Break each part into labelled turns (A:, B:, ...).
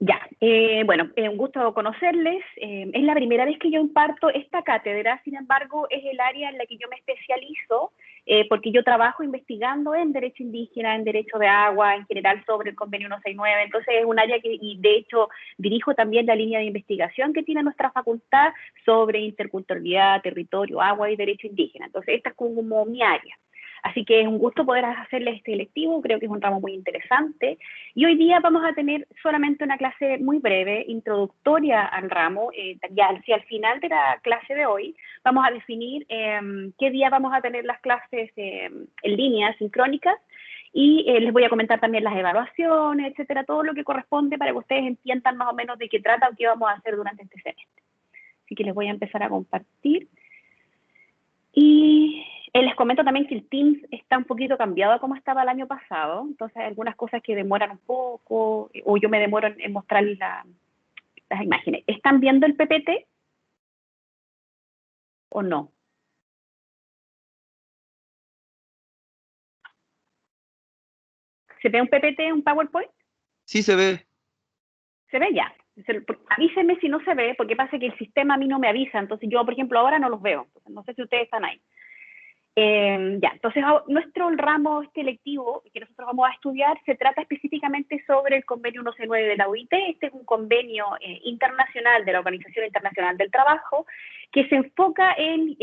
A: Ya, bueno, un gusto conocerles. Es la primera vez que yo imparto esta cátedra, sin embargo, es el área en la que yo me especializo, porque yo trabajo investigando en derecho indígena, en derecho de agua, en general sobre el convenio 169. Entonces es un área que, y de hecho, dirijo también la línea de investigación que tiene nuestra facultad sobre interculturalidad, territorio, agua y derecho indígena. Entonces esta es como mi área. Así que es un gusto poder hacerles este electivo, creo que es un ramo muy interesante. Y hoy día vamos a tener solamente una clase muy breve, introductoria al ramo. Ya hacia el final de la clase de hoy vamos a definir qué día vamos a tener las clases en línea, sincrónicas, y les voy a comentar también las evaluaciones, etcétera, todo lo que corresponde para que ustedes entiendan más o menos de qué trata o qué vamos a hacer durante este semestre. Así que les voy a empezar a compartir. Y les comento también que el Teams está un poquito cambiado a como estaba el año pasado, entonces hay algunas cosas que demoran un poco, o yo me demoro en mostrar las imágenes. ¿Están viendo el PPT o no? ¿Se ve un PPT, un PowerPoint?
B: Sí se ve.
A: ¿Se ve ya? Avísenme si no se ve, porque pasa que el sistema a mí no me avisa, entonces yo, por ejemplo, ahora no los veo, entonces no sé si ustedes están ahí. Ya, entonces nuestro ramo este electivo que nosotros vamos a estudiar se trata específicamente sobre el convenio 169 de la OIT. Este es un convenio internacional de la Organización Internacional del Trabajo que se enfoca en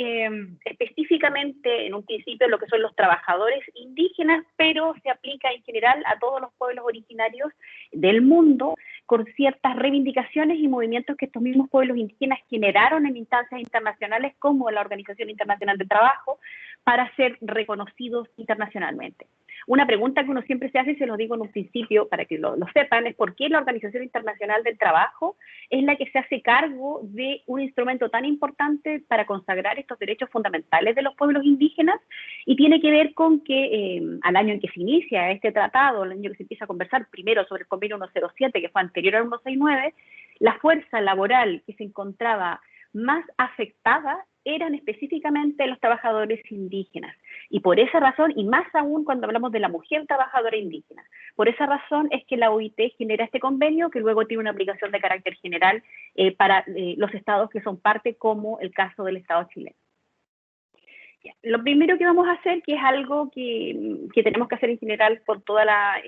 A: específicamente en un principio en lo que son los trabajadores indígenas, pero se aplica en general a todos los pueblos originarios del mundo, con ciertas reivindicaciones y movimientos que estos mismos pueblos indígenas generaron en instancias internacionales como la Organización Internacional del Trabajo, para ser reconocidos internacionalmente. Una pregunta que uno siempre se hace, y se lo digo en un principio para que lo sepan, es por qué la Organización Internacional del Trabajo es la que se hace cargo de un instrumento tan importante para consagrar estos derechos fundamentales de los pueblos indígenas, y tiene que ver con que al año en que se inicia este tratado, al año que se empieza a conversar primero sobre el convenio 107, que fue anterior al 169, la fuerza laboral que se encontraba más afectada eran específicamente los trabajadores indígenas. Y por esa razón, y más aún cuando hablamos de la mujer trabajadora indígena, por esa razón es que la OIT genera este convenio que luego tiene una aplicación de carácter general para los estados que son parte, como el caso del Estado chileno. Lo primero que vamos a hacer, que es algo que tenemos que hacer en general por todas las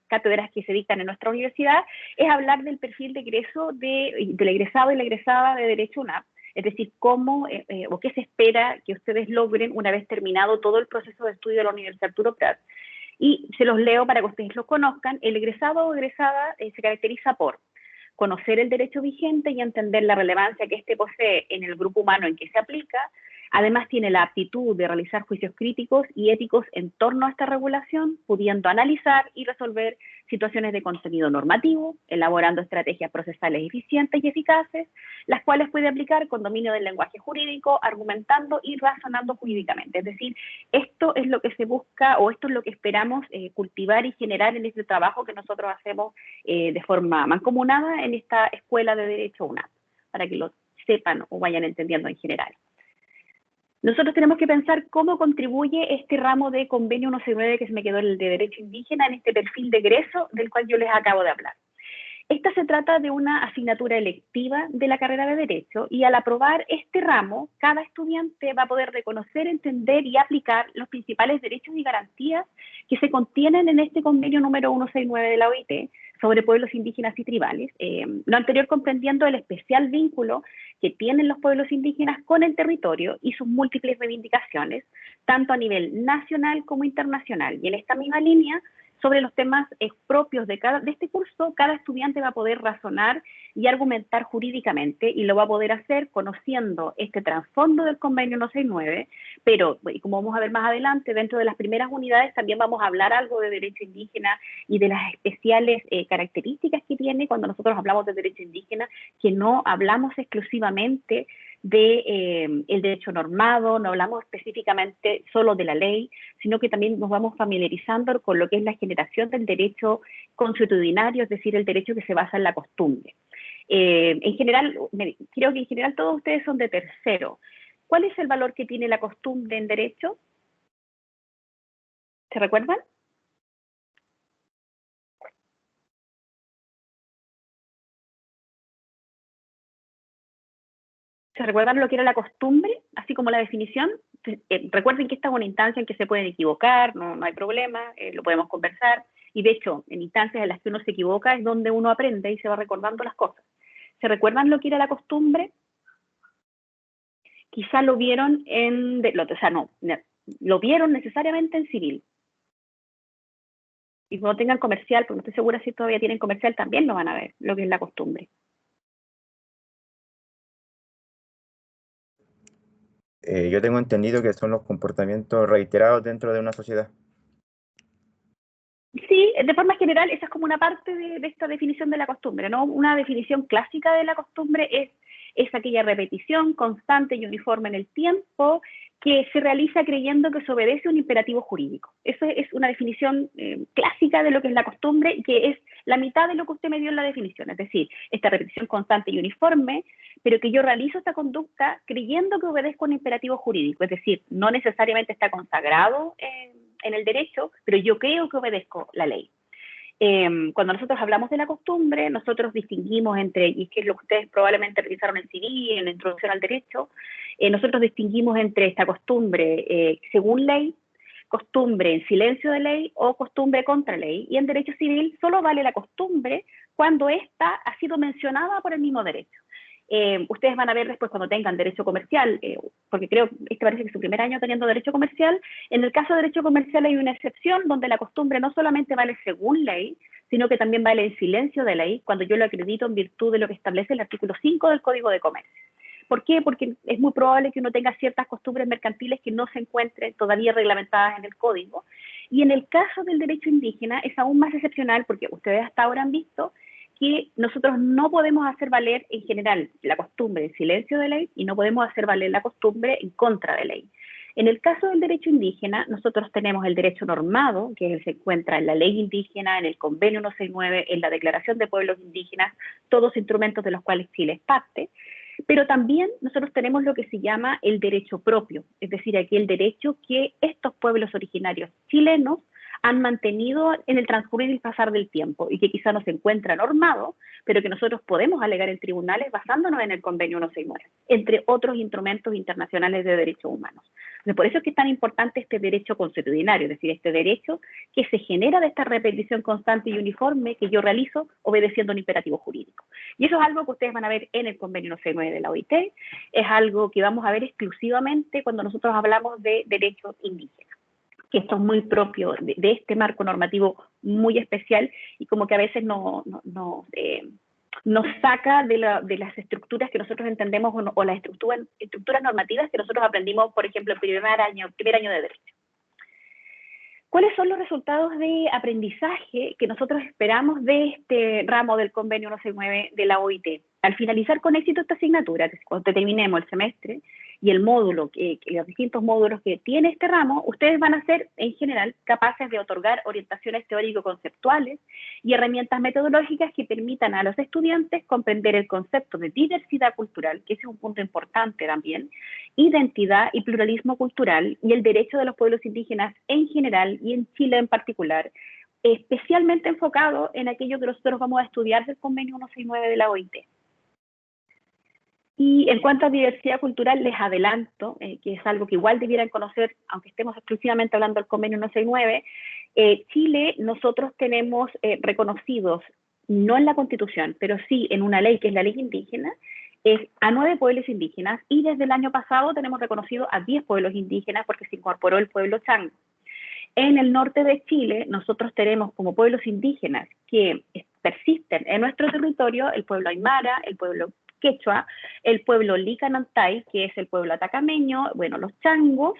A: cátedras que se dictan en nuestra universidad, es hablar del perfil de egreso del egresado y la egresada de Derecho UNAP. Es decir, cómo o qué se espera que ustedes logren una vez terminado todo el proceso de estudio de la Universidad Arturo Prat. Y se los leo para que ustedes lo conozcan. El egresado o egresada se caracteriza por conocer el derecho vigente y entender la relevancia que éste posee en el grupo humano en que se aplica. Además, tiene la aptitud de realizar juicios críticos y éticos en torno a esta regulación, pudiendo analizar y resolver situaciones de contenido normativo, elaborando estrategias procesales eficientes y eficaces, las cuales puede aplicar con dominio del lenguaje jurídico, argumentando y razonando jurídicamente. Es decir, esto es lo que se busca, o esto es lo que esperamos cultivar y generar en este trabajo que nosotros hacemos de forma mancomunada en esta Escuela de Derecho UNAP, para que lo sepan o vayan entendiendo en general. Nosotros tenemos que pensar cómo contribuye este ramo de convenio 169, que se me quedó el de derecho indígena, en este perfil de egreso del cual yo les acabo de hablar. Esta se trata de una asignatura electiva de la carrera de Derecho, y al aprobar este ramo, cada estudiante va a poder reconocer, entender y aplicar los principales derechos y garantías que se contienen en este convenio número 169 de la OIT sobre pueblos indígenas y tribales, lo anterior comprendiendo el especial vínculo que tienen los pueblos indígenas con el territorio y sus múltiples reivindicaciones, tanto a nivel nacional como internacional. Y en esta misma línea, sobre los temas propios de este curso, cada estudiante va a poder razonar y argumentar jurídicamente, y lo va a poder hacer conociendo este trasfondo del convenio 169, pero como vamos a ver más adelante, dentro de las primeras unidades también vamos a hablar algo de derecho indígena y de las especiales características que tiene cuando nosotros hablamos de derecho indígena, que no hablamos exclusivamente de el derecho normado, no hablamos específicamente solo de la ley, sino que también nos vamos familiarizando con lo que es la generación del derecho consuetudinario, es decir, el derecho que se basa en la costumbre. En general, creo que en general todos ustedes son de tercero. ¿Cuál es el valor que tiene la costumbre en derecho? ¿Se recuerdan? ¿Se recuerdan lo que era la costumbre, así como la definición? Recuerden que esta es una instancia en que se pueden equivocar, no hay problema, lo podemos conversar, y de hecho, en instancias en las que uno se equivoca es donde uno aprende y se va recordando las cosas. ¿Se recuerdan lo que era la costumbre? Quizá lo vieron lo vieron necesariamente en civil. Y cuando tengan comercial, porque no estoy segura si todavía tienen comercial, también lo van a ver, lo que es la costumbre.
B: Yo tengo entendido que son los comportamientos reiterados dentro de una sociedad.
A: Sí, de forma general, esa es como una parte de esta definición de la costumbre, ¿no? Una definición clásica de la costumbre es aquella repetición constante y uniforme en el tiempo que se realiza creyendo que se obedece a un imperativo jurídico. Eso es una definición clásica de lo que es la costumbre, que es la mitad de lo que usted me dio en la definición, es decir, esta repetición constante y uniforme, pero que yo realizo esta conducta creyendo que obedezco a un imperativo jurídico, es decir, no necesariamente está consagrado en el derecho, pero yo creo que obedezco la ley. Cuando nosotros hablamos de la costumbre, nosotros distinguimos entre, y que es lo que ustedes probablemente revisaron en civil, en la introducción al derecho, nosotros distinguimos entre esta costumbre según ley, costumbre en silencio de ley o costumbre contra ley, y en derecho civil solo vale la costumbre cuando ésta ha sido mencionada por el mismo derecho. Ustedes van a ver después cuando tengan derecho comercial, porque creo que este parece que es su primer año teniendo derecho comercial. En el caso de derecho comercial hay una excepción donde la costumbre no solamente vale según ley, sino que también vale en silencio de ley, cuando yo lo acredito en virtud de lo que establece el artículo 5 del Código de Comercio. ¿Por qué? Porque es muy probable que uno tenga ciertas costumbres mercantiles que no se encuentren todavía reglamentadas en el Código. Y en el caso del derecho indígena es aún más excepcional porque ustedes hasta ahora han visto que nosotros no podemos hacer valer en general la costumbre en silencio de ley y no podemos hacer valer la costumbre en contra de ley. En el caso del derecho indígena, nosotros tenemos el derecho normado, que se encuentra en la ley indígena, en el convenio 169, en la Declaración de Pueblos Indígenas, todos instrumentos de los cuales Chile es parte, pero también nosotros tenemos lo que se llama el derecho propio, es decir, aquí el derecho que estos pueblos originarios chilenos han mantenido en el transcurrir y el pasar del tiempo y que quizá no se encuentra normado, pero que nosotros podemos alegar en tribunales basándonos en el convenio 169, entre otros instrumentos internacionales de derechos humanos. Entonces, por eso es que es tan importante este derecho consuetudinario, es decir, este derecho que se genera de esta repetición constante y uniforme que yo realizo obedeciendo un imperativo jurídico. Y eso es algo que ustedes van a ver en el convenio 169 de la OIT, es algo que vamos a ver exclusivamente cuando nosotros hablamos de derechos indígenas, que esto es muy propio de este marco normativo muy especial y como que a veces nos saca de las estructuras que nosotros entendemos o las estructuras normativas que nosotros aprendimos, por ejemplo, en primer año de Derecho. ¿Cuáles son los resultados de aprendizaje que nosotros esperamos de este ramo del convenio 169 de la OIT? Al finalizar con éxito esta asignatura, cuando terminemos el semestre y el módulo, los distintos módulos que tiene este ramo, ustedes van a ser en general capaces de otorgar orientaciones teórico-conceptuales y herramientas metodológicas que permitan a los estudiantes comprender el concepto de diversidad cultural, que ese es un punto importante también, identidad y pluralismo cultural y el derecho de los pueblos indígenas en general y en Chile en particular, especialmente enfocado en aquello que nosotros vamos a estudiar del convenio 169 de la OIT. Y en cuanto a diversidad cultural, les adelanto que es algo que igual debieran conocer, aunque estemos exclusivamente hablando del convenio 169, Chile, nosotros tenemos reconocidos, no en la Constitución, pero sí en una ley que es la ley indígena, es a 9 pueblos indígenas y desde el año pasado tenemos reconocido a 10 pueblos indígenas porque se incorporó el pueblo chango. En el norte de Chile, nosotros tenemos como pueblos indígenas que persisten en nuestro territorio el pueblo aymara, el pueblo quechua, el pueblo licanantay, que es el pueblo atacameño, bueno, los changos,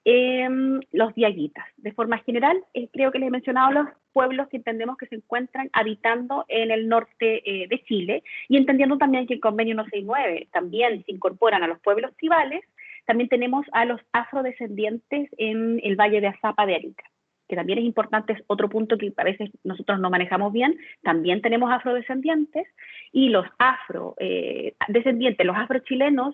A: los diaguitas. De forma general, creo que les he mencionado los pueblos que entendemos que se encuentran habitando en el norte de Chile y entendiendo también que el convenio 169 también se incorporan a los pueblos tribales. También tenemos a los afrodescendientes en el Valle de Azapa de Arica, que también es importante, es otro punto que a veces nosotros no manejamos bien. También tenemos afrodescendientes y los afrodescendientes, los afrochilenos,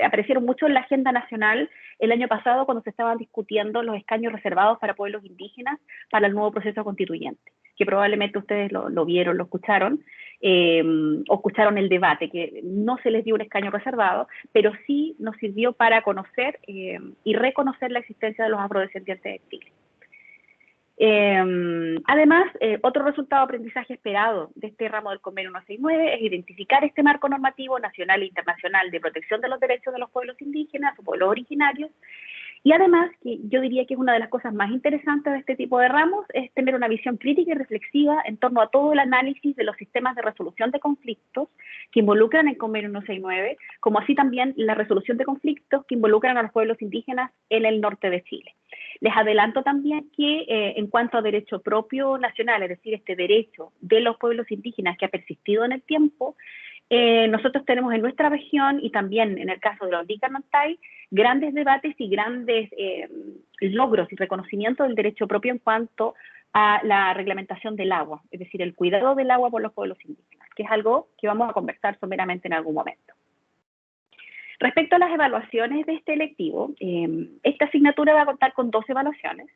A: aparecieron mucho en la agenda nacional el año pasado cuando se estaban discutiendo los escaños reservados para pueblos indígenas para el nuevo proceso constituyente, que probablemente ustedes lo vieron, lo escucharon, o escucharon el debate, que no se les dio un escaño reservado, pero sí nos sirvió para conocer y reconocer la existencia de los afrodescendientes de Chile. Además, otro resultado de aprendizaje esperado de este ramo del Convenio 169 es identificar este marco normativo nacional e internacional de protección de los derechos de los pueblos indígenas o pueblos originarios. Y además, que yo diría que es una de las cosas más interesantes de este tipo de ramos, es tener una visión crítica y reflexiva en torno a todo el análisis de los sistemas de resolución de conflictos que involucran el Convenio 169, como así también la resolución de conflictos que involucran a los pueblos indígenas en el norte de Chile. Les adelanto también que en cuanto a derecho propio nacional, es decir, este derecho de los pueblos indígenas que ha persistido en el tiempo, nosotros tenemos en nuestra región y también en el caso de los Licamantay grandes debates y grandes logros y reconocimiento del derecho propio en cuanto a la reglamentación del agua, es decir, el cuidado del agua por los pueblos indígenas, que es algo que vamos a conversar someramente en algún momento. Respecto a las evaluaciones de este electivo, esta asignatura va a contar con 2 evaluaciones.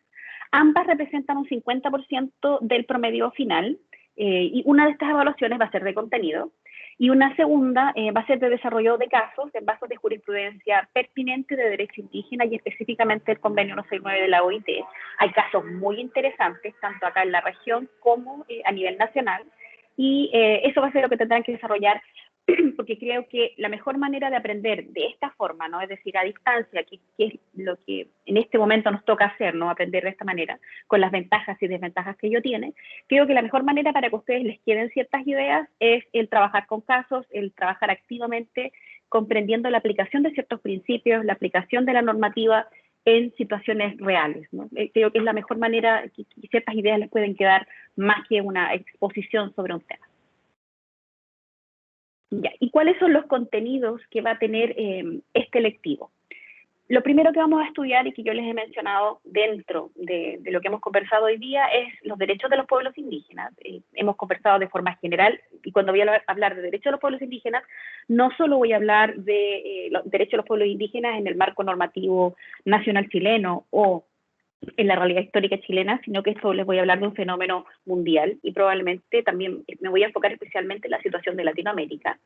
A: Ambas representan un 50% del promedio final y una de estas evaluaciones va a ser de contenido y una segunda va a ser de desarrollo de casos en base de jurisprudencia pertinente de derecho indígena y específicamente el Convenio 169 de la OIT. Hay casos muy interesantes, tanto acá en la región como a nivel nacional, y eso va a ser lo que tendrán que desarrollar porque creo que la mejor manera de aprender de esta forma, ¿no? Es decir, a distancia, que es lo que en este momento nos toca hacer, ¿no? Aprender de esta manera, con las ventajas y desventajas que ello tiene, creo que la mejor manera para que ustedes les queden ciertas ideas es el trabajar con casos, el trabajar activamente, comprendiendo la aplicación de ciertos principios, la aplicación de la normativa en situaciones reales, ¿no? Creo que es la mejor manera, que ciertas ideas les pueden quedar más que una exposición sobre un tema. Ya, ¿y cuáles son los contenidos que va a tener este electivo? Lo primero que vamos a estudiar y que yo les he mencionado dentro de lo que hemos conversado hoy día es los derechos de los pueblos indígenas. Hemos conversado de forma general y cuando voy a hablar de derechos de los pueblos indígenas, no solo voy a hablar de los derechos de los pueblos indígenas en el marco normativo nacional chileno o en la realidad histórica chilena, sino que esto les voy a hablar de un fenómeno mundial y probablemente también me voy a enfocar especialmente en la situación de Latinoamérica.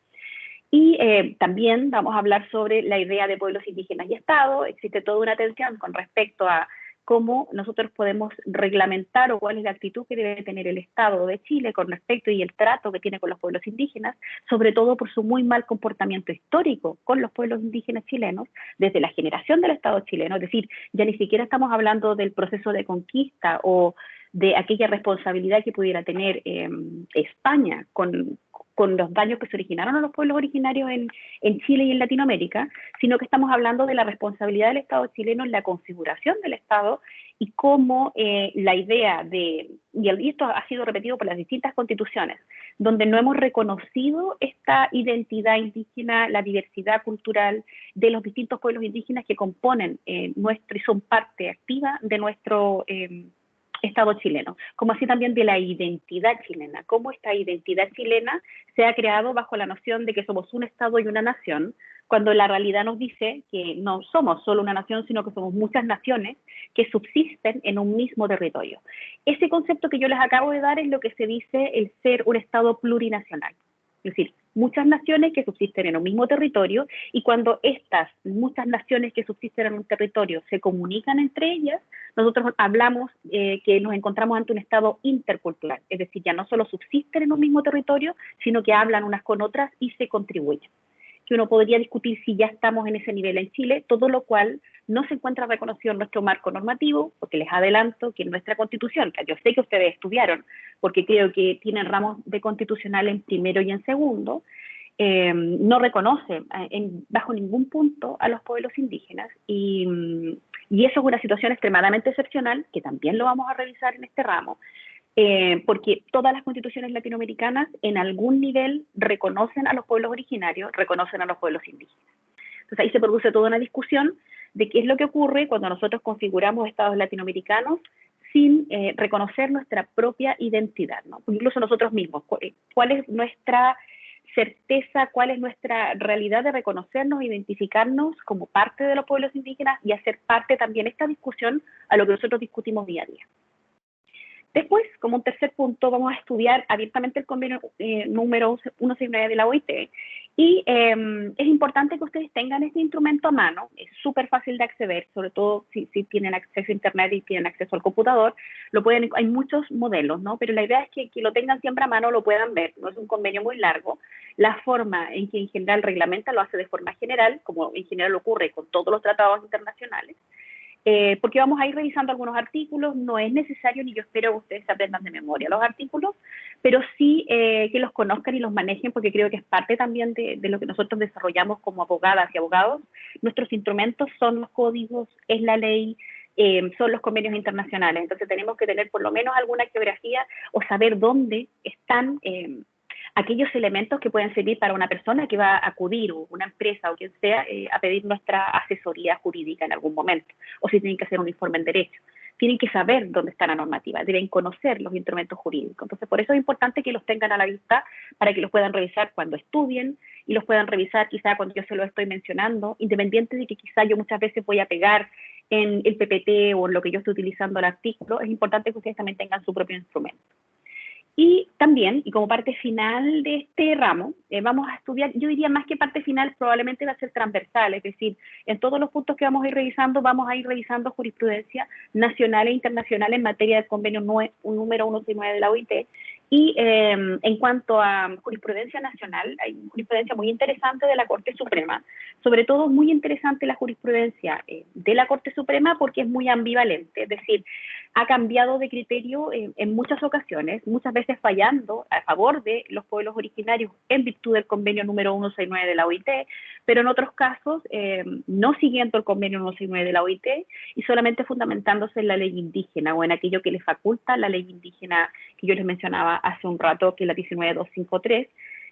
A: Y también vamos a hablar sobre la idea de pueblos indígenas y Estado. Existe toda una tensión con respecto a cómo nosotros podemos reglamentar o cuál es la actitud que debe tener el Estado de Chile con respecto y el trato que tiene con los pueblos indígenas, sobre todo por su muy mal comportamiento histórico con los pueblos indígenas chilenos desde la generación del Estado chileno, es decir, ya ni siquiera estamos hablando del proceso de conquista o de aquella responsabilidad que pudiera tener España con los daños que se originaron a los pueblos originarios en Chile y en Latinoamérica, sino que estamos hablando de la responsabilidad del Estado chileno en la configuración del Estado y cómo la idea de, y esto ha sido repetido por las distintas constituciones, donde no hemos reconocido esta identidad indígena, la diversidad cultural de los distintos pueblos indígenas que componen nuestro y son parte activa de nuestro Estado chileno, como así también de la identidad chilena, cómo esta identidad chilena se ha creado bajo la noción de que somos un Estado y una nación, cuando la realidad nos dice que no somos solo una nación, sino que somos muchas naciones que subsisten en un mismo territorio. Ese concepto que yo les acabo de dar es lo que se dice el ser un Estado plurinacional, es decir, muchas naciones que subsisten en un mismo territorio y cuando estas muchas naciones que subsisten en un territorio se comunican entre ellas, nosotros hablamos que nos encontramos ante un Estado intercultural, es decir, ya no solo subsisten en un mismo territorio, sino que hablan unas con otras y se contribuyen. Que uno podría discutir si ya estamos en ese nivel en Chile, todo lo cual no se encuentra reconocido en nuestro marco normativo, porque les adelanto que en nuestra Constitución, que yo sé que ustedes estudiaron, porque creo que tienen ramos de constitucional en primero y en segundo, no reconoce bajo ningún punto a los pueblos indígenas y eso es una situación extremadamente excepcional, que también lo vamos a revisar en este ramo, porque todas las constituciones latinoamericanas en algún nivel reconocen a los pueblos originarios, reconocen a los pueblos indígenas. Entonces ahí se produce toda una discusión de qué es lo que ocurre cuando nosotros configuramos estados latinoamericanos sin reconocer nuestra propia identidad, ¿no? Incluso nosotros mismos, cuál es nuestra certeza, cuál es nuestra realidad de reconocernos, identificarnos como parte de los pueblos indígenas y hacer parte también de esta discusión a lo que nosotros discutimos día a día. Después, como un tercer punto, vamos a estudiar abiertamente el convenio número 169 de la OIT. Y es importante que ustedes tengan este instrumento a mano. Es súper fácil de acceder, sobre todo si tienen acceso a Internet y tienen acceso al computador. Hay muchos modelos, ¿no? Pero la idea es que lo tengan siempre a mano, lo puedan ver. No es un convenio muy largo. La forma en que en general reglamenta lo hace de forma general, como en general ocurre con todos los tratados internacionales. Porque vamos a ir revisando algunos artículos, no es necesario ni yo espero que ustedes aprendan de memoria los artículos, pero sí que los conozcan y los manejen, porque creo que es parte también de lo que nosotros desarrollamos como abogadas y abogados. Nuestros instrumentos son los códigos, es la ley, son los convenios internacionales, entonces tenemos que tener por lo menos alguna geografía o saber dónde están aquellos elementos que pueden servir para una persona que va a acudir, o una empresa o quien sea, a pedir nuestra asesoría jurídica en algún momento, o si tienen que hacer un informe en derecho. Tienen que saber dónde está la normativa, deben conocer los instrumentos jurídicos. Entonces, por eso es importante que los tengan a la vista para que los puedan revisar cuando estudien y los puedan revisar quizá cuando yo se lo estoy mencionando, independiente de que quizá yo muchas veces voy a pegar en el PPT o en lo que yo estoy utilizando el artículo, es importante que ustedes también tengan su propio instrumento. Y también, y como parte final de este ramo, vamos a estudiar, yo diría más que parte final, probablemente va a ser transversal, es decir, en todos los puntos que vamos a ir revisando jurisprudencia nacional e internacional en materia del convenio número 169 de la OIT. Y en cuanto a jurisprudencia nacional, hay jurisprudencia muy interesante de la Corte Suprema, sobre todo muy interesante la jurisprudencia de la Corte Suprema porque es muy ambivalente, es decir, ha cambiado de criterio en muchas ocasiones, muchas veces fallando a favor de los pueblos originarios en virtud del convenio número 169 de la OIT, pero en otros casos no siguiendo el convenio 169 de la OIT y solamente fundamentándose en la ley indígena o en aquello que le faculta la ley indígena que yo les mencionaba hace un rato, que es la 19253,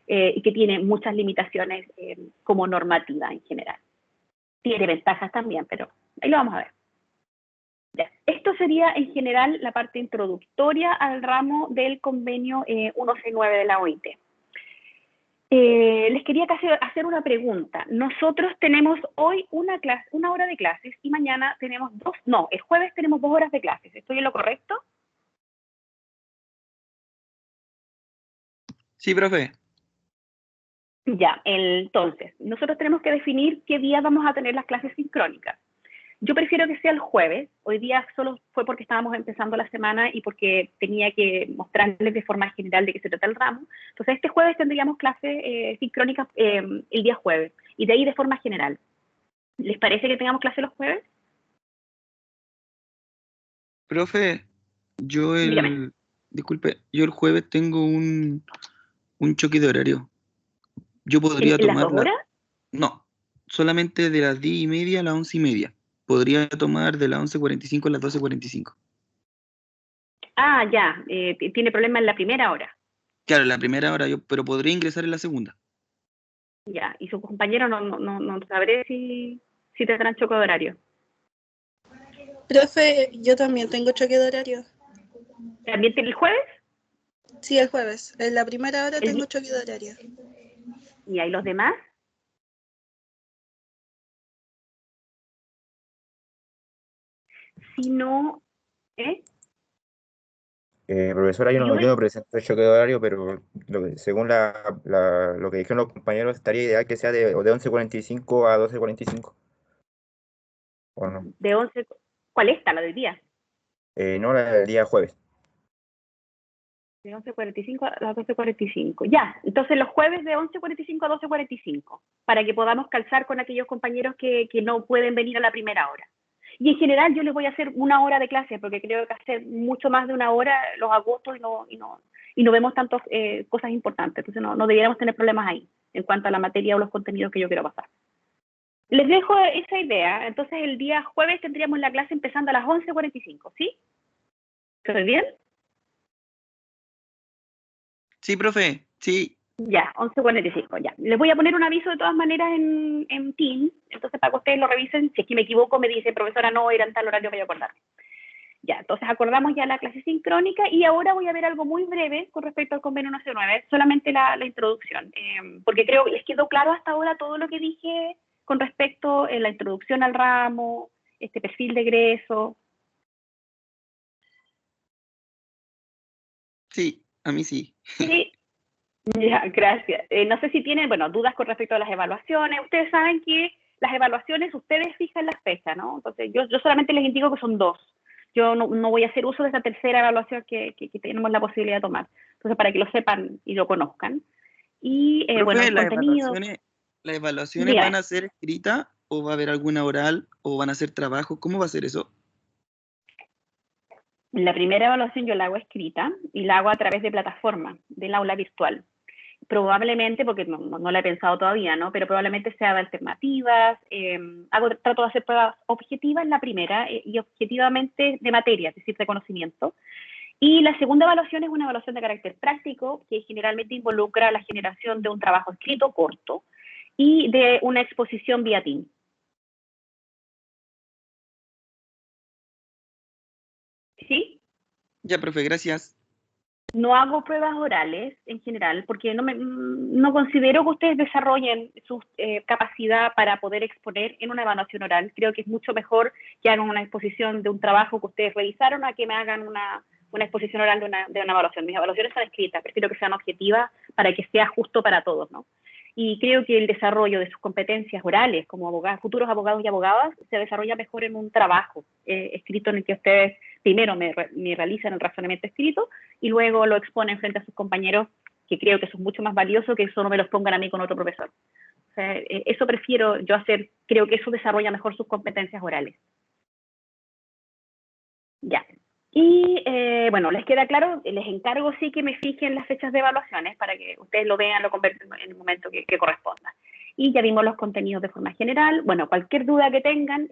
A: y que tiene muchas limitaciones como normativa en general. Tiene ventajas también, pero ahí lo vamos a ver. Ya. Esto sería en general la parte introductoria al ramo del convenio 169 de la OIT. Les quería hacer una pregunta. Nosotros tenemos hoy una hora de clases y mañana tenemos el jueves tenemos 2 horas de clases. ¿Estoy en lo correcto?
C: Sí, profe.
A: Ya, entonces, nosotros tenemos que definir qué día vamos a tener las clases sincrónicas. Yo prefiero que sea el jueves. Hoy día solo fue porque estábamos empezando la semana y porque tenía que mostrarles de forma general de qué se trata el ramo. Entonces, este jueves tendríamos clases sincrónicas el día jueves y de ahí de forma general. ¿Les parece que tengamos clase los jueves?
C: Profe,
A: Dígame.
C: disculpe, yo el jueves tengo un choque de horario. Yo podría
A: ¿En las
C: tomar
A: 2 horas?
C: no, solamente de las 10:30 a las 11:30. Podría tomar de las 11:45 a las 12:45.
A: Ah, ya, tiene problema en la primera hora.
C: Claro, en la primera hora pero podría ingresar en la segunda.
A: Ya, y sus compañeros no sabré si tendrán choque de horario.
D: Profe, yo también tengo choque de horario.
A: ¿También tiene el jueves?
D: Sí, el jueves. En la primera hora tengo
A: El,
D: choque de horario.
A: ¿Y hay los demás? Si no, ¿eh?
B: Profesora,
A: Yo,
B: yo no presento el choque de horario, pero según lo que dijeron los compañeros, estaría ideal que sea de 11:45 a 12:45, ¿o no?
A: de 11, ¿cuál está la del día?
B: No, la del día jueves.
A: De 11:45 a las 12:45. Ya, entonces los jueves de 11:45 a 12:45, para que podamos calzar con aquellos compañeros que no pueden venir a la primera hora. Y en general yo les voy a hacer 1 hora de clase, porque creo que hacer mucho más de 1 hora los agosto y no vemos tantas cosas importantes. Entonces no deberíamos tener problemas ahí, en cuanto a la materia o los contenidos que yo quiero pasar. Les dejo esa idea. Entonces el día jueves tendríamos la clase empezando a las 11:45, ¿sí? ¿Estoy bien?
C: Sí, profe, sí.
A: Ya, 11:45, ya. Les voy a poner un aviso de todas maneras en Teams, entonces para que ustedes lo revisen. Si es que me equivoco, me dice, profesora, no, era en tal horario, voy a acordar. Ya, entonces acordamos ya la clase sincrónica y ahora voy a ver algo muy breve con respecto al convenio 169, solamente la introducción, porque creo que les quedó claro hasta ahora todo lo que dije con respecto a la introducción al ramo, este perfil de egreso.
C: Sí, a mí sí.
A: Sí, ya, gracias. No sé si tienen, bueno, dudas con respecto a las evaluaciones. Ustedes saben que las evaluaciones, ustedes fijan las fechas, ¿no? Entonces, yo solamente les indico que son 2. Yo no voy a hacer uso de esa tercera evaluación que tenemos la posibilidad de tomar. Entonces, para que lo sepan y lo conozcan. Y, bueno,
C: Profe,
A: el contenido,
C: ¿las evaluaciones van
A: dígame.
C: a ser escritas o va a haber alguna oral o van a ser trabajo? ¿Cómo va a ser eso?
A: La primera evaluación yo la hago escrita y la hago a través de plataforma, del aula virtual. Probablemente, porque no la he pensado todavía, ¿no? Pero probablemente sea de alternativas. Trato de hacer pruebas objetivas en la primera y objetivamente de materia, es decir, de conocimiento. Y la segunda evaluación es una evaluación de carácter práctico que generalmente involucra la generación de un trabajo escrito corto y de una exposición vía Teams. ¿Sí?
C: Ya, profe, gracias.
A: No hago pruebas orales en general porque no considero que ustedes desarrollen su capacidad para poder exponer en una evaluación oral. Creo que es mucho mejor que hagan una exposición de un trabajo que ustedes realizaron a que me hagan una exposición oral de una evaluación. Mis evaluaciones son escritas, prefiero que sean objetivas para que sea justo para todos, ¿no? Y creo que el desarrollo de sus competencias orales como abogados, futuros abogados y abogadas se desarrolla mejor en un trabajo escrito en el que ustedes primero me realizan el razonamiento escrito y luego lo exponen frente a sus compañeros, que creo que eso es mucho más valioso que eso no me los pongan a mí con otro profesor. O sea, eso prefiero yo hacer, creo que eso desarrolla mejor sus competencias orales. Ya. Y bueno, les queda claro, les encargo sí que me fijen las fechas de evaluaciones para que ustedes lo vean, lo conversen en el momento que corresponda. Y ya vimos los contenidos de forma general. Bueno, cualquier duda que tengan,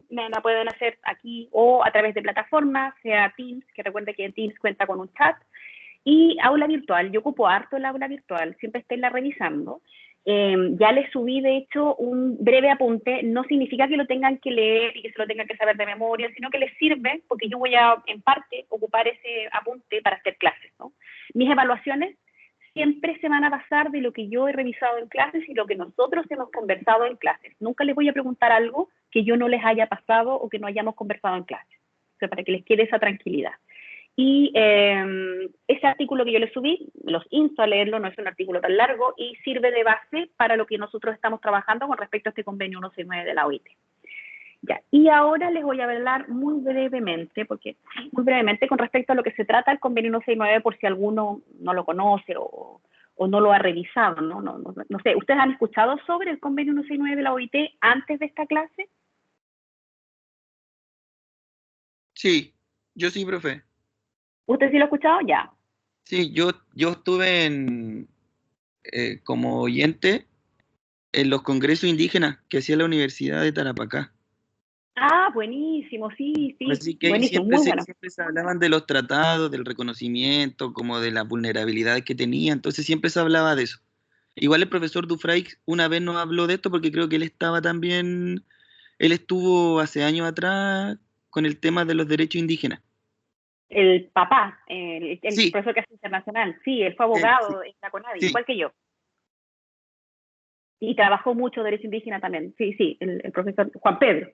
A: me la pueden hacer aquí o a través de plataformas, sea Teams, que recuerde que Teams cuenta con un chat, y aula virtual. Yo ocupo harto el aula virtual, siempre estoy la revisando. Ya les subí, de hecho, un breve apunte. No significa que lo tengan que leer y que se lo tengan que saber de memoria, sino que les sirve porque yo voy a, en parte, ocupar ese apunte para hacer clases, ¿no? Mis evaluaciones siempre se van a basar de lo que yo he revisado en clases y lo que nosotros hemos conversado en clases. Nunca les voy a preguntar algo que yo no les haya pasado o que no hayamos conversado en clases. O sea, para que les quede esa tranquilidad. Y ese artículo que yo les subí, los insto a leerlo, no es un artículo tan largo y sirve de base para lo que nosotros estamos trabajando con respecto a este convenio 169 de la OIT. Ya. Y ahora les voy a hablar muy brevemente con respecto a lo que se trata el convenio 169 por si alguno no lo conoce o no lo ha revisado, ¿no? No sé, ¿ustedes han escuchado sobre el convenio 169 de la OIT antes de esta clase?
C: Sí, yo sí, profe.
A: ¿Usted sí lo ha escuchado? Ya.
C: Sí, yo estuve como oyente en los congresos indígenas que hacía la Universidad de Tarapacá.
A: Ah, buenísimo, sí,
C: Así que ahí
A: buenísimo, muy bueno.
C: siempre se hablaban de los tratados, del reconocimiento, como de las vulnerabilidades que tenía, entonces siempre se hablaba de eso. Igual el profesor Dufray una vez nos habló de esto porque creo que él estaba también, él estuvo hace años atrás con el tema de los derechos indígenas.
A: El papá, el
C: Sí,
A: profesor que hace internacional, sí, él fue
C: sí,
A: abogado en la CONADI,
C: sí.
A: igual que yo. Y trabajó mucho derecho indígena también, sí, el profesor Juan Pedro.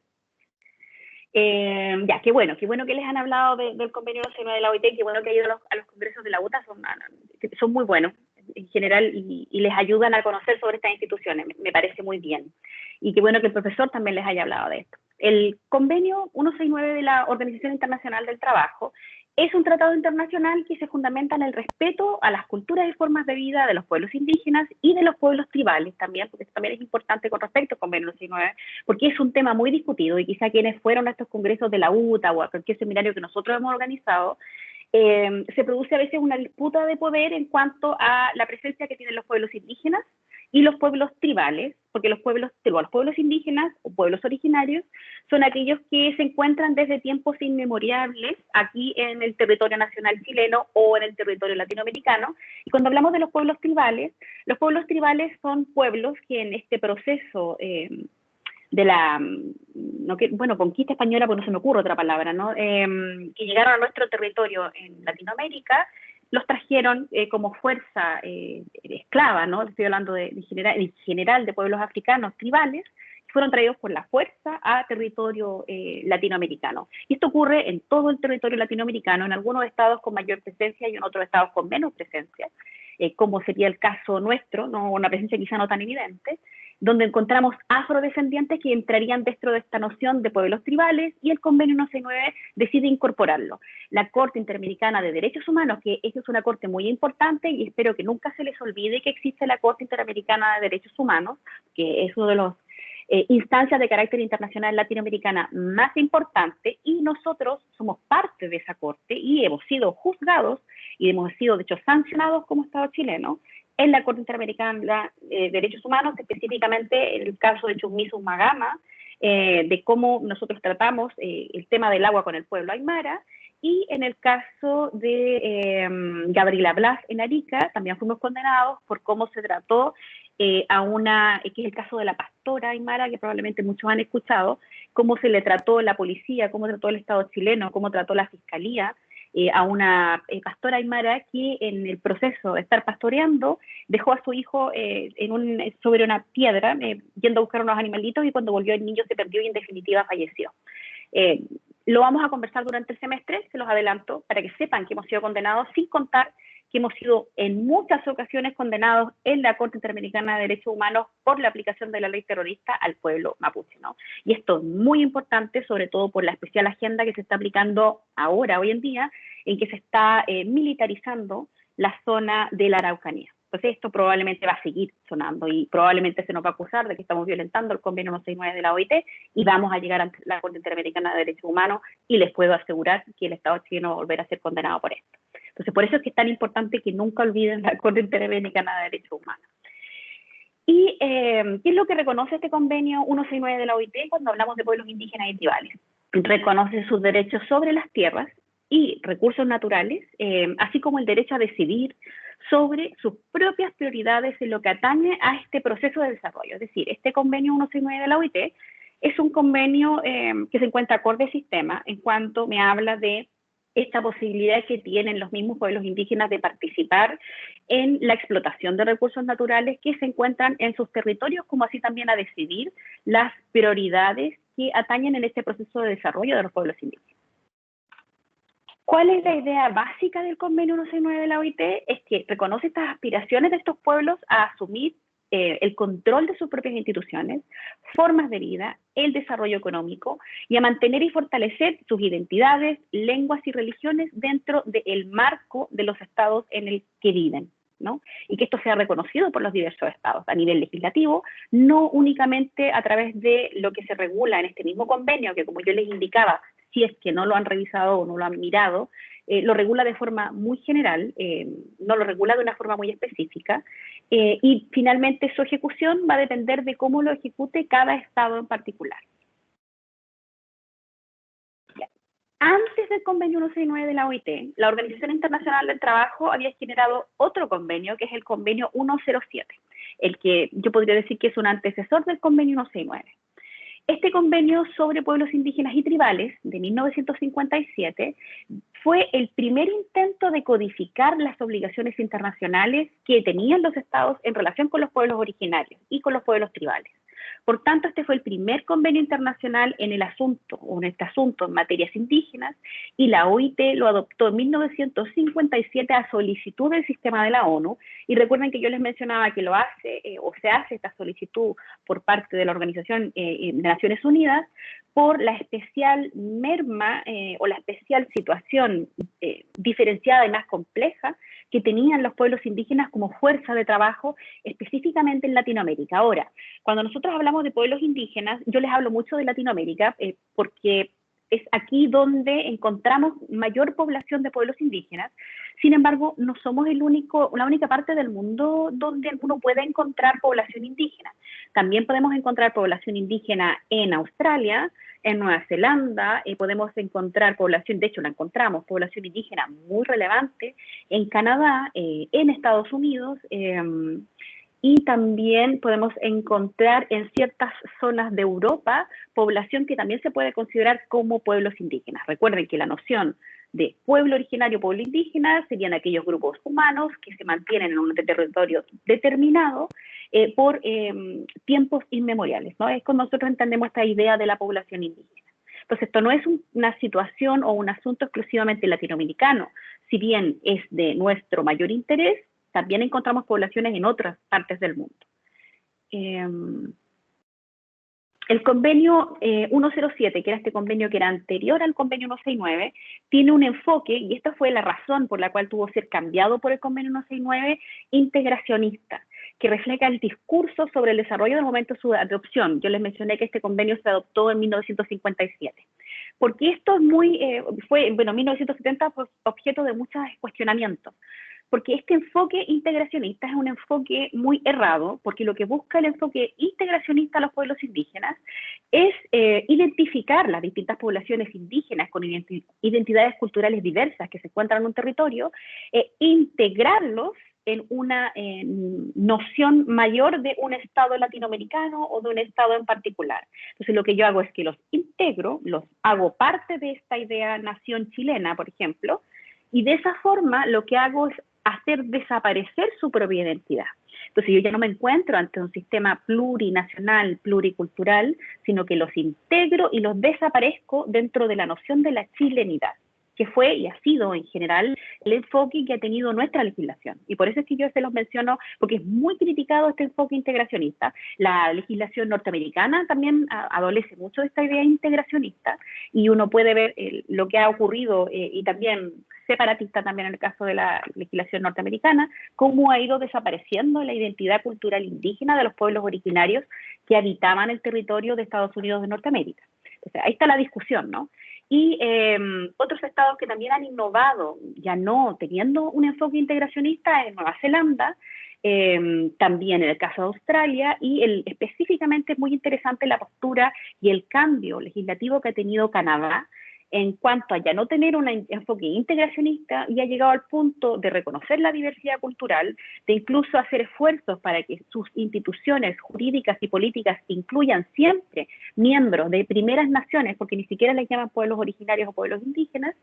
A: Ya, qué bueno que les han hablado del convenio 169 de la OIT, qué bueno que han ido a los congresos de la UTA, son muy buenos en general y les ayudan a conocer sobre estas instituciones, me parece muy bien. Y qué bueno que el profesor también les haya hablado de esto. El convenio 169 de la Organización Internacional del Trabajo es un tratado internacional que se fundamenta en el respeto a las culturas y formas de vida de los pueblos indígenas y de los pueblos tribales también, porque eso también es importante con respecto al convenio 169, porque es un tema muy discutido y quizá quienes fueron a estos congresos de la UTA o a cualquier seminario que nosotros hemos organizado, se produce a veces una disputa de poder en cuanto a la presencia que tienen los pueblos indígenas y los pueblos tribales, porque los pueblos indígenas o pueblos originarios son aquellos que se encuentran desde tiempos inmemoriales aquí en el territorio nacional chileno o en el territorio latinoamericano. Y cuando hablamos de los pueblos tribales son pueblos que en este proceso de la conquista española, pues no se me ocurre otra palabra, ¿no? Que llegaron a nuestro territorio en Latinoamérica, los trajeron como fuerza esclava, ¿no? Estoy hablando en general de pueblos africanos tribales, fueron traídos por la fuerza a territorio latinoamericano. Y esto ocurre en todo el territorio latinoamericano, en algunos estados con mayor presencia y en otros estados con menos presencia, como sería el caso nuestro, ¿no? Una presencia quizá no tan evidente, donde encontramos afrodescendientes que entrarían dentro de esta noción de pueblos tribales, y el convenio 169 decide incorporarlo. La Corte Interamericana de Derechos Humanos, que esta es una corte muy importante y espero que nunca se les olvide que existe la Corte Interamericana de Derechos Humanos, que es uno de los instancias de carácter internacional latinoamericana más importante, y nosotros somos parte de esa corte y hemos sido juzgados y hemos sido de hecho sancionados como Estado chileno en la Corte Interamericana de Derechos Humanos, específicamente en el caso de Chummiso Magama, de cómo nosotros tratamos el tema del agua con el pueblo aymara, y en el caso de Gabriela Blas en Arica, también fuimos condenados por cómo se trató a una, que es el caso de la pastora aymara, que probablemente muchos han escuchado, cómo se le trató la policía, cómo trató el Estado chileno, cómo trató la fiscalía, a una pastora aymara que en el proceso de estar pastoreando dejó a su hijo sobre una piedra yendo a buscar unos animalitos, y cuando volvió el niño se perdió y en definitiva falleció. Lo vamos a conversar durante el semestre, se los adelanto, para que sepan que hemos sido condenados, sin contar que hemos sido en muchas ocasiones condenados en la Corte Interamericana de Derechos Humanos por la aplicación de la ley terrorista al pueblo mapuche, ¿no? Y esto es muy importante, sobre todo por la especial agenda que se está aplicando ahora, hoy en día, en que se está militarizando la zona de la Araucanía. Entonces esto probablemente va a seguir sonando y probablemente se nos va a acusar de que estamos violentando el convenio 169 de la OIT y vamos a llegar ante la Corte Interamericana de Derechos Humanos, y les puedo asegurar que el Estado chileno va a volver a ser condenado por esto. Entonces por eso es que es tan importante que nunca olviden la Corte Interamericana de Derechos Humanos. ¿Y qué es lo que reconoce este convenio 169 de la OIT cuando hablamos de pueblos indígenas y tribales? Reconoce sus derechos sobre las tierras y recursos naturales, así como el derecho a decidir sobre sus propias prioridades en lo que atañe a este proceso de desarrollo. Es decir, este convenio 169 de la OIT es un convenio que se encuentra acorde al sistema en cuanto me habla de esta posibilidad que tienen los mismos pueblos indígenas de participar en la explotación de recursos naturales que se encuentran en sus territorios, como así también a decidir las prioridades que atañen en este proceso de desarrollo de los pueblos indígenas. ¿Cuál es la idea básica del convenio 169 de la OIT? Es que reconoce estas aspiraciones de estos pueblos a asumir el control de sus propias instituciones, formas de vida, el desarrollo económico, y a mantener y fortalecer sus identidades, lenguas y religiones dentro del marco de los estados en el que viven, ¿no? Y que esto sea reconocido por los diversos estados a nivel legislativo, no únicamente a través de lo que se regula en este mismo convenio, que como yo les indicaba, si es que no lo han revisado o no lo han mirado, lo regula de forma muy general, no lo regula de una forma muy específica, y finalmente su ejecución va a depender de cómo lo ejecute cada estado en particular. Antes del convenio 169 de la OIT, la Organización Internacional del Trabajo había generado otro convenio, que es el convenio 107, el que yo podría decir que es un antecesor del convenio 169. Este convenio sobre pueblos indígenas y tribales de 1957 fue el primer intento de codificar las obligaciones internacionales que tenían los estados en relación con los pueblos originarios y con los pueblos tribales. Por tanto, este fue el primer convenio internacional en el asunto, o en este asunto en materias indígenas, y la OIT lo adoptó en 1957 a solicitud del sistema de la ONU. Y recuerden que yo les mencionaba que lo hace, o se hace esta solicitud por parte de la Organización de Naciones Unidas, por la especial merma o la especial situación diferenciada y más compleja que tenían los pueblos indígenas como fuerza de trabajo, específicamente en Latinoamérica. Ahora, cuando nosotros hablamos de pueblos indígenas, yo les hablo mucho de Latinoamérica, porque es aquí donde encontramos mayor población de pueblos indígenas. Sin embargo, no somos la única parte del mundo donde uno puede encontrar población indígena. También podemos encontrar población indígena en Australia, en Nueva Zelanda, podemos encontrar población, de hecho la encontramos, población indígena muy relevante en Canadá, en Estados Unidos, y también podemos encontrar en ciertas zonas de Europa población que también se puede considerar como pueblos indígenas. Recuerden que la noción de pueblo originario, pueblo indígena, serían aquellos grupos humanos que se mantienen en un territorio determinado por tiempos inmemoriales, ¿no? Es como nosotros entendemos esta idea de la población indígena. Entonces, esto no es una situación o un asunto exclusivamente latinoamericano. Si bien es de nuestro mayor interés, también encontramos poblaciones en otras partes del mundo. El convenio 107, que era este convenio que era anterior al convenio 169, tiene un enfoque, y esta fue la razón por la cual tuvo que ser cambiado por el convenio 169, integracionista, que refleja el discurso sobre el desarrollo del momento de su adopción. Yo les mencioné que este convenio se adoptó en 1957. Porque esto es bueno, 1970 fue objeto de muchos cuestionamientos. Porque este enfoque integracionista es un enfoque muy errado, porque lo que busca el enfoque integracionista a los pueblos indígenas es identificar las distintas poblaciones indígenas con identidades culturales diversas que se encuentran en un territorio, integrarlos en una noción mayor de un Estado latinoamericano o de un Estado en particular. Entonces lo que yo hago es que los integro, los hago parte de esta idea nación chilena, por ejemplo, y de esa forma lo que hago es hacer desaparecer su propia identidad. Entonces yo ya no me encuentro ante un sistema plurinacional, pluricultural, sino que los integro y los desaparezco dentro de la noción de la chilenidad, que fue y ha sido en general el enfoque que ha tenido nuestra legislación. Y por eso es que yo se los menciono, porque es muy criticado este enfoque integracionista. La legislación norteamericana también adolece mucho de esta idea integracionista, y uno puede ver lo que ha ocurrido, y también separatista también en el caso de la legislación norteamericana, cómo ha ido desapareciendo la identidad cultural indígena de los pueblos originarios que habitaban el territorio de Estados Unidos de Norteamérica. Entonces, ahí está la discusión, ¿no? Y otros estados que también han innovado, ya no teniendo un enfoque integracionista, en Nueva Zelanda, también en el caso de Australia, y específicamente es muy interesante la postura y el cambio legislativo que ha tenido Canadá en cuanto a ya no tener un enfoque integracionista, y ha llegado al punto de reconocer la diversidad cultural, de incluso hacer esfuerzos para que sus instituciones jurídicas y políticas incluyan siempre miembros de primeras naciones, porque ni siquiera les llaman pueblos originarios o pueblos indígenas,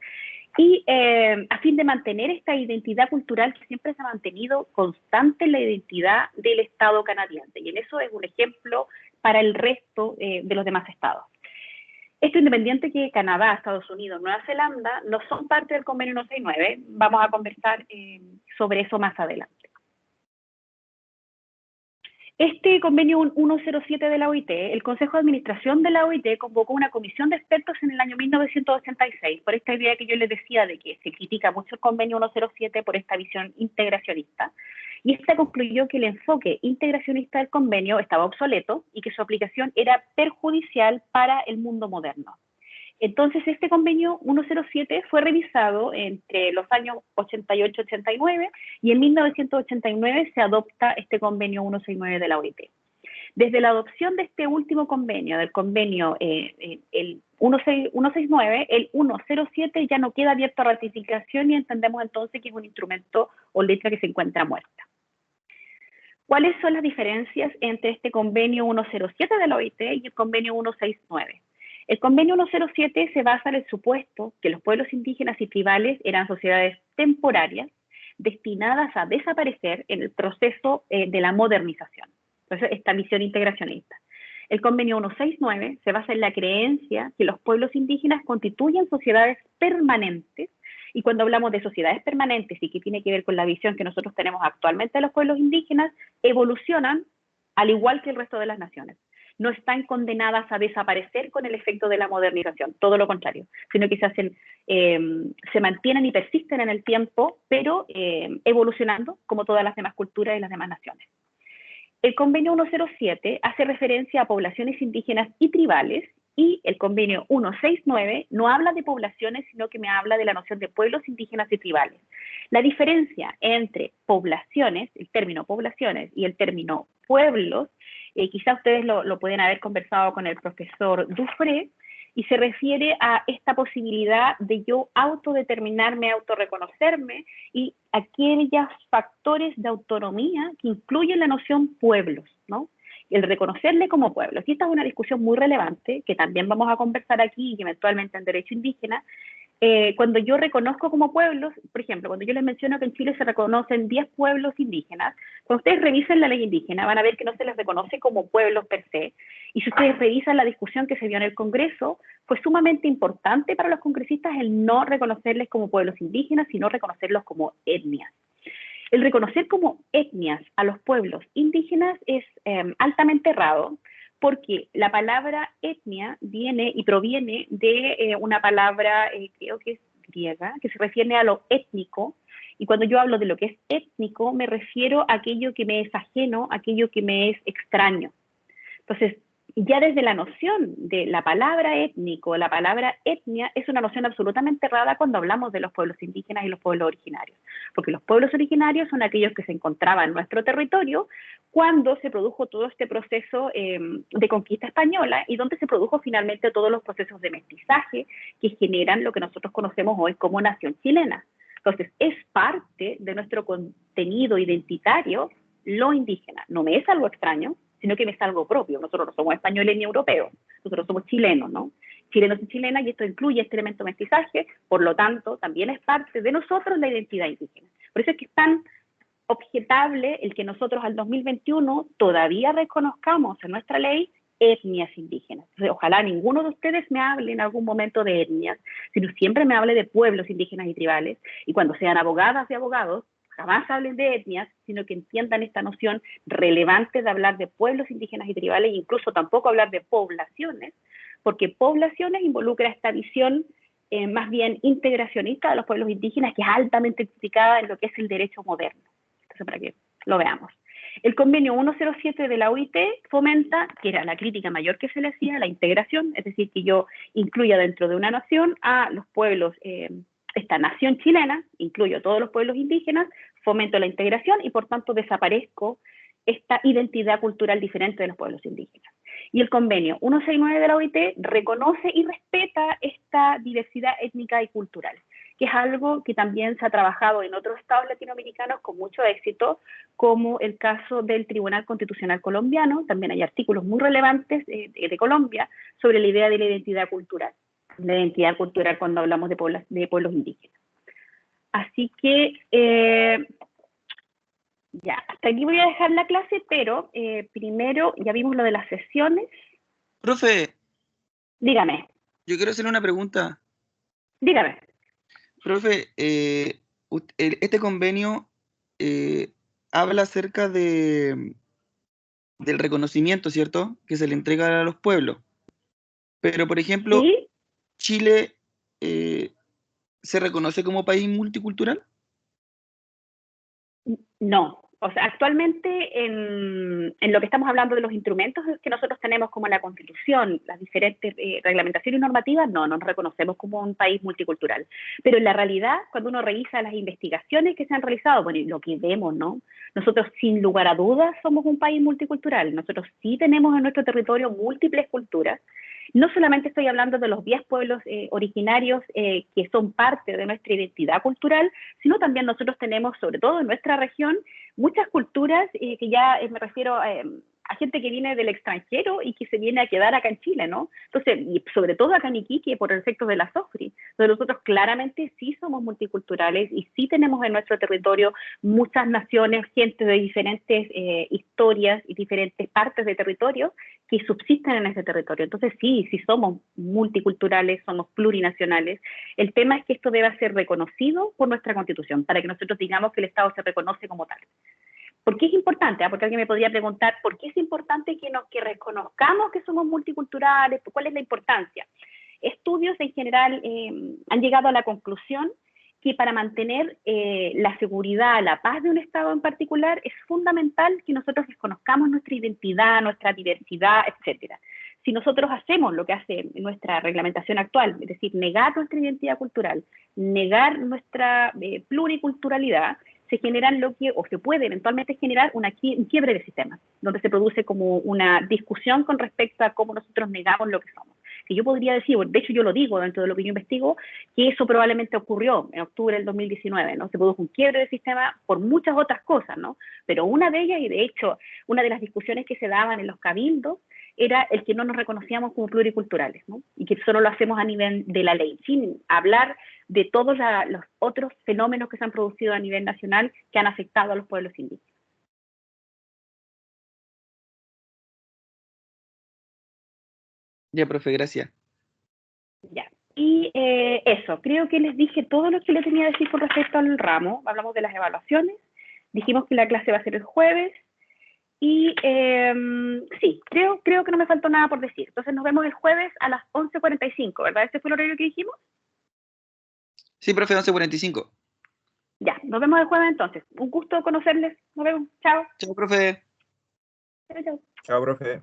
A: y a fin de mantener esta identidad cultural que siempre se ha mantenido constante en la identidad del Estado canadiense. Y en eso es un ejemplo para el resto de los demás estados. Esto independiente que Canadá, Estados Unidos, Nueva Zelanda no son parte del convenio 169, vamos a conversar sobre eso más adelante. Este convenio 107 de la OIT, el Consejo de Administración de la OIT convocó una comisión de expertos en el año 1986, por esta idea que yo les decía de que se critica mucho el convenio 107 por esta visión integracionista, y esta concluyó que el enfoque integracionista del convenio estaba obsoleto y que su aplicación era perjudicial para el mundo moderno. Entonces, este convenio 107 fue revisado entre los años 88-89, y en 1989 se adopta este convenio 169 de la OIT. Desde la adopción de este último convenio, del convenio el 169, el 107 ya no queda abierto a ratificación, y entendemos entonces que es un instrumento o letra que se encuentra muerta. ¿Cuáles son las diferencias entre este convenio 107 de la OIT y el convenio 169? El convenio 107 se basa en el supuesto que los pueblos indígenas y tribales eran sociedades temporarias destinadas a desaparecer en el proceso de la modernización. Entonces, esta visión integracionista. El convenio 169 se basa en la creencia que los pueblos indígenas constituyen sociedades permanentes, y cuando hablamos de sociedades permanentes y que tiene que ver con la visión que nosotros tenemos actualmente de los pueblos indígenas, evolucionan al igual que el resto de las naciones. No están condenadas a desaparecer con el efecto de la modernización, todo lo contrario, sino que se mantienen y persisten en el tiempo, pero evolucionando como todas las demás culturas y las demás naciones. El convenio 107 hace referencia a poblaciones indígenas y tribales, y el convenio 169 no habla de poblaciones, sino que me habla de la noción de pueblos indígenas y tribales. La diferencia entre poblaciones, el término poblaciones, y el término pueblos, quizá ustedes lo pueden haber conversado con el profesor Dufray, y se refiere a esta posibilidad de yo autodeterminarme, autorreconocerme, y aquellos factores de autonomía que incluyen la noción pueblos, ¿no? El reconocerle como pueblo. Y esta es una discusión muy relevante que también vamos a conversar aquí y eventualmente en derecho indígena, cuando yo reconozco como pueblos, por ejemplo, cuando yo les menciono que en Chile se reconocen 10 pueblos indígenas, cuando ustedes revisen la ley indígena van a ver que no se les reconoce como pueblos per se, y si ustedes revisan la discusión que se dio en el Congreso, fue sumamente importante para los congresistas el no reconocerles como pueblos indígenas, sino reconocerlos como etnias. El reconocer como etnias a los pueblos indígenas es altamente errado, porque la palabra etnia viene y proviene de una palabra, creo que es griega, que se refiere a lo étnico, y cuando yo hablo de lo que es étnico, me refiero a aquello que me es ajeno, aquello que me es extraño. Entonces, ya desde la noción de la palabra étnico, la palabra etnia, es una noción absolutamente errada cuando hablamos de los pueblos indígenas y los pueblos originarios. Porque los pueblos originarios son aquellos que se encontraban en nuestro territorio cuando se produjo todo este proceso de conquista española y donde se produjo finalmente todos los procesos de mestizaje que generan lo que nosotros conocemos hoy como nación chilena. Entonces, es parte de nuestro contenido identitario lo indígena. No me es algo extraño, sino que me es algo propio. Nosotros no somos españoles ni europeos, nosotros somos chilenos, ¿no? Chilenos y chilenas, y esto incluye este elemento mestizaje, por lo tanto, también es parte de nosotros la identidad indígena. Por eso es que es tan objetable el que nosotros al 2021 todavía reconozcamos en nuestra ley etnias indígenas. Entonces, ojalá ninguno de ustedes me hable en algún momento de etnias, sino siempre me hable de pueblos indígenas y tribales, y cuando sean abogadas y abogados, jamás hablen de etnias, sino que entiendan esta noción relevante de hablar de pueblos indígenas y tribales, e incluso tampoco hablar de poblaciones, porque poblaciones involucra esta visión más bien integracionista de los pueblos indígenas, que es altamente criticada en lo que es el derecho moderno. Entonces, para que lo veamos. El convenio 107 de la OIT fomenta, que era la crítica mayor que se le hacía, la integración, es decir, que yo incluya dentro de una nación a los pueblos, esta nación chilena, incluyo todos los pueblos indígenas, fomento la integración y por tanto desaparezco esta identidad cultural diferente de los pueblos indígenas. Y el convenio 169 de la OIT reconoce y respeta esta diversidad étnica y cultural, que es algo que también se ha trabajado en otros estados latinoamericanos con mucho éxito, como el caso del Tribunal Constitucional Colombiano. También hay artículos muy relevantes de Colombia sobre la idea de la identidad cultural cuando hablamos de pueblos indígenas. Así que, ya, hasta aquí voy a dejar la clase, pero primero ya vimos lo de las sesiones.
C: Profe,
A: Dígame.
C: yo quiero hacerle una pregunta.
A: Dígame.
C: Profe, este convenio habla acerca del reconocimiento, ¿cierto?, que se le entrega a los pueblos. Pero, por ejemplo,
A: ¿Sí?
C: Chile ¿se reconoce como país multicultural?
A: No. O sea, actualmente en lo que estamos hablando de los instrumentos que nosotros tenemos como la Constitución, las diferentes reglamentaciones normativas, no nos reconocemos como un país multicultural. Pero en la realidad, cuando uno revisa las investigaciones que se han realizado, bueno, y lo que vemos, ¿no? Nosotros sin lugar a dudas somos un país multicultural. Nosotros sí tenemos en nuestro territorio múltiples culturas. No solamente estoy hablando de los 10 pueblos originarios que son parte de nuestra identidad cultural, sino también nosotros tenemos, sobre todo en nuestra región, muchas culturas que ya me refiero a gente que viene del extranjero y que se viene a quedar acá en Chile, ¿no? Entonces, y sobre todo acá en Iquique, por efectos de la SOFRI. Entonces, nosotros claramente sí somos multiculturales y sí tenemos en nuestro territorio muchas naciones, gente de diferentes historias y diferentes partes de territorio que subsisten en ese territorio. Entonces, sí somos multiculturales, somos plurinacionales. El tema es que esto deba ser reconocido por nuestra Constitución, para que nosotros digamos que el Estado se reconoce como tal. ¿Por qué es importante? Porque alguien me podría preguntar, ¿por qué es importante que reconozcamos que somos multiculturales? ¿Cuál es la importancia? Estudios en general han llegado a la conclusión que para mantener la seguridad, la paz de un Estado en particular, es fundamental que nosotros reconozcamos nuestra identidad, nuestra diversidad, etc. Si nosotros hacemos lo que hace nuestra reglamentación actual, es decir, negar nuestra identidad cultural, negar nuestra pluriculturalidad, se generan o se puede eventualmente generar un quiebre de sistemas, donde se produce como una discusión con respecto a cómo nosotros negamos lo que somos. que yo podría decir, de hecho yo lo digo dentro de lo que yo investigo, que eso probablemente ocurrió en octubre del 2019, ¿no? Se produjo un quiebre del sistema por muchas otras cosas, ¿no? Pero una de ellas, y de hecho una de las discusiones que se daban en los cabildos, era el que no nos reconocíamos como pluriculturales, ¿no? Y que solo lo hacemos a nivel de la ley, sin hablar de todos los otros fenómenos que se han producido a nivel nacional que han afectado a los pueblos indígenas.
C: Ya, profe, gracias.
A: Ya. Y eso, creo que les dije todo lo que le tenía que decir con respecto al ramo. Hablamos de las evaluaciones, dijimos que la clase va a ser el jueves, y sí, creo que no me faltó nada por decir. Entonces nos vemos el jueves a las 11:45, ¿verdad? ¿Ese fue el horario que dijimos?
C: Sí, profe, 11:45.
A: Ya, nos vemos el jueves entonces. Un gusto conocerles. Nos vemos. Chao.
C: Chao, profe.
A: Chao, chao.
B: Chao, profe.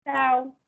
A: Chao.